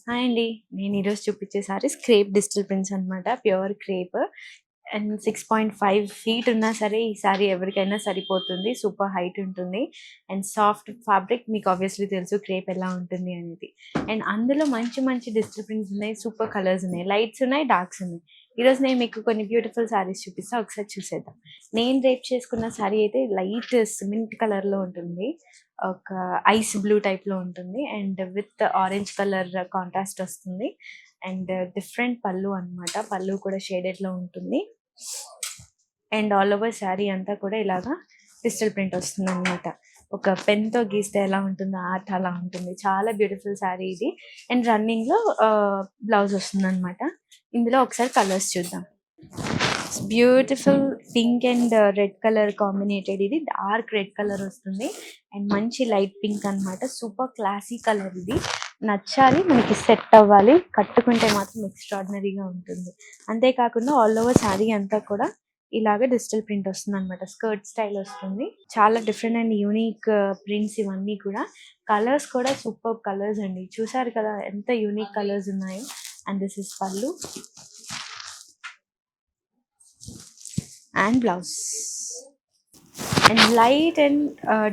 Hi అండి. నేను ఈరోజు చూపించే సారీస్ క్రేప్ డిజిటల్ ప్రింట్స్ అనమాట. ప్యూర్ క్రేప్ అండ్ 6.5 ఫీట్ ఉన్నా సరే ఈ సారీ ఎవరికైనా సరిపోతుంది. సూపర్ హైట్ ఉంటుంది అండ్ సాఫ్ట్ ఫ్యాబ్రిక్. మీకు ఆబ్వియస్లీ తెలుసు క్రేప్ ఎలా ఉంటుంది అనేది. అండ్ అందులో మంచి మంచి డిజిటల్ ప్రింట్స్ ఉన్నాయి, సూపర్ కలర్స్ ఉన్నాయి, లైట్స్ ఉన్నాయి, డార్క్స్ ఉన్నాయి. ఈరోజు నేను మీకు కొన్ని బ్యూటిఫుల్ సారీస్ చూపిస్తా, ఒకసారి చూసేద్దాం. నేను రేప్ చేసుకున్న సారీ అయితే లైట్ సిమెంట్ కలర్లో ఉంటుంది, ఒక ఐస్ బ్లూ టైప్ లో ఉంటుంది and with orange colour contrast వస్తుంది అండ్ డిఫరెంట్ పళ్ళు అన్నమాట. పళ్ళు కూడా షేడెడ్ లో ఉంటుంది అండ్ ఆల్ ఓవర్ శారీ అంతా కూడా ఇలాగా డిజిటల్ ప్రింట్ వస్తుంది అనమాట. ఒక పెన్ తో గీస్తే ఎలా ఉంటుందో ఆర్ట్ అలా ఉంటుంది. చాలా బ్యూటిఫుల్ శారీ ఇది. అండ్ రన్నింగ్ లో బ్లౌజ్ వస్తుంది అనమాట. ఇందులో ఒకసారి కలర్స్ చూద్దాం. Beautiful pink and red colour కాంబినేటెడ్. ఇది డార్క్ రెడ్ కలర్ వస్తుంది అండ్ మంచి లైట్ పింక్ అన్నమాట. Super classy colour. ఇది నచ్చాలి, మనకి సెట్ అవ్వాలి, కట్టుకుంటే మాత్రం ఎక్స్ట్రాడినరీగా ఉంటుంది. అంతేకాకుండా ఆల్ ఓవర్ శారీ అంతా కూడా ఇలాగ డిజిటల్ ప్రింట్ వస్తుంది అనమాట. స్కర్ట్ స్టైల్ వస్తుంది. చాలా డిఫరెంట్ అండ్ యూనిక్ ప్రింట్స్ ఇవన్నీ కూడా. కలర్స్ కూడా సూపర్ కలర్స్ అండి. చూసారు కదా ఎంత యూనిక్ కలర్స్ ఉన్నాయో. అండ్ దిస్ ఇస్ పళ్ళు and blouse and light and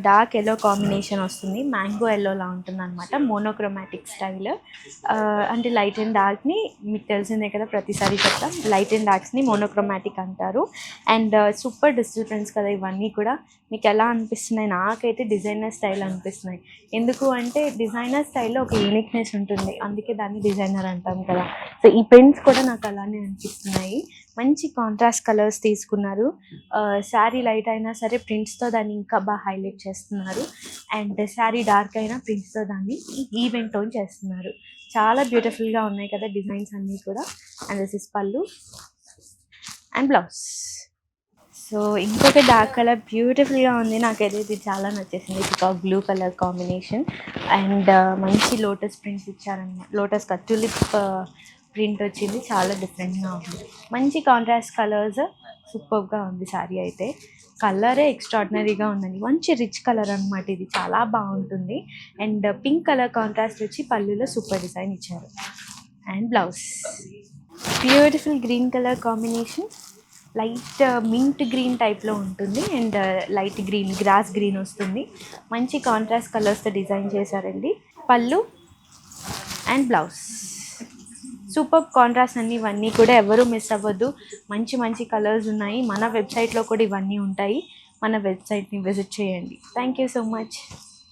dark yellow combination వస్తుంది. మ్యాంగో ఎల్లో లా ఉంటుంది అనమాట. Monochromatic style. అంటే లైట్ అండ్ డార్క్ని మీకు తెలిసిందే కదా, ప్రతిసారి చెప్తాం. లైట్ అండ్ డార్క్స్ని మోనోక్రోమాటిక్ అంటారు. అండ్ సూపర్ డిజిటల్ ప్రింట్స్ కదా ఇవన్నీ కూడా. మీకు ఎలా అనిపిస్తున్నాయి? నాకైతే డిజైనర్ స్టైల్ అనిపిస్తున్నాయి. ఎందుకు అంటే డిజైనర్ స్టైల్లో ఒక యూనిక్నెస్ ఉంటుంది, అందుకే దాన్ని డిజైనర్ అంటాం కదా. సో ఈ ప్రింట్స్ కూడా నాకు అలానే అనిపిస్తున్నాయి. మంచి కాంట్రాస్ట్ కలర్స్ తీసుకున్నారు. శారీ లైట్ అయినా సరే ప్రింట్స్తో దాన్ని ఇంకా బాగా హైలైట్ చేస్తున్నారు. అండ్ శారీ డార్క్ అయినా ప్రింట్స్తో దాన్ని ఈవెంట్ టోన్ చేస్తున్నారు. చాలా బ్యూటిఫుల్గా ఉన్నాయి కదా డిజైన్స్ అన్నీ కూడా. అండ్ దిస్ ఇస్ పళ్ళు అండ్ బ్లౌజ్. సో ఇంకొక డార్క్ కలర్ బ్యూటిఫుల్గా ఉంది. నాకైతే ఇది చాలా నచ్చేసింది. Peacock blue colour combination and మంచి లోటస్ ప్రింట్స్ ఇచ్చారన్నమాట. లోటస్ కా టులిప్ ప్రింట్ వచ్చింది. చాలా డిఫరెంట్గా ఉంది. మంచి కాంట్రాస్ట్ కలర్స్. సూపర్గా ఉంది శారీ అయితే. కలరే ఎక్స్ట్రాడినరీగా ఉందండి. మంచి రిచ్ కలర్ అనమాట. ఇది చాలా బాగుంటుంది. అండ్ పింక్ కలర్ కాంట్రాస్ట్ వచ్చి పళ్ళులో సూపర్ డిజైన్ ఇచ్చారు. And blouse beautiful green colour combination. Light mint green టైప్లో ఉంటుంది and light green, gross green వస్తుంది. మంచి కాంట్రాస్ట్ కలర్స్తో డిజైన్ చేశారండి. పళ్ళు అండ్ బ్లౌజ్. సూపర్ కాంట్రాస్ట్ అన్ని ఇవన్నీ కూడా ఎవరు మిస్ అవ్వద్దు. మంచి మంచి కలర్స్ ఉన్నాయి. మన వెబ్సైట్లో కూడా ఇవన్నీ ఉంటాయి. మన వెబ్సైట్ని విజిట్ చేయండి. Thank you so much.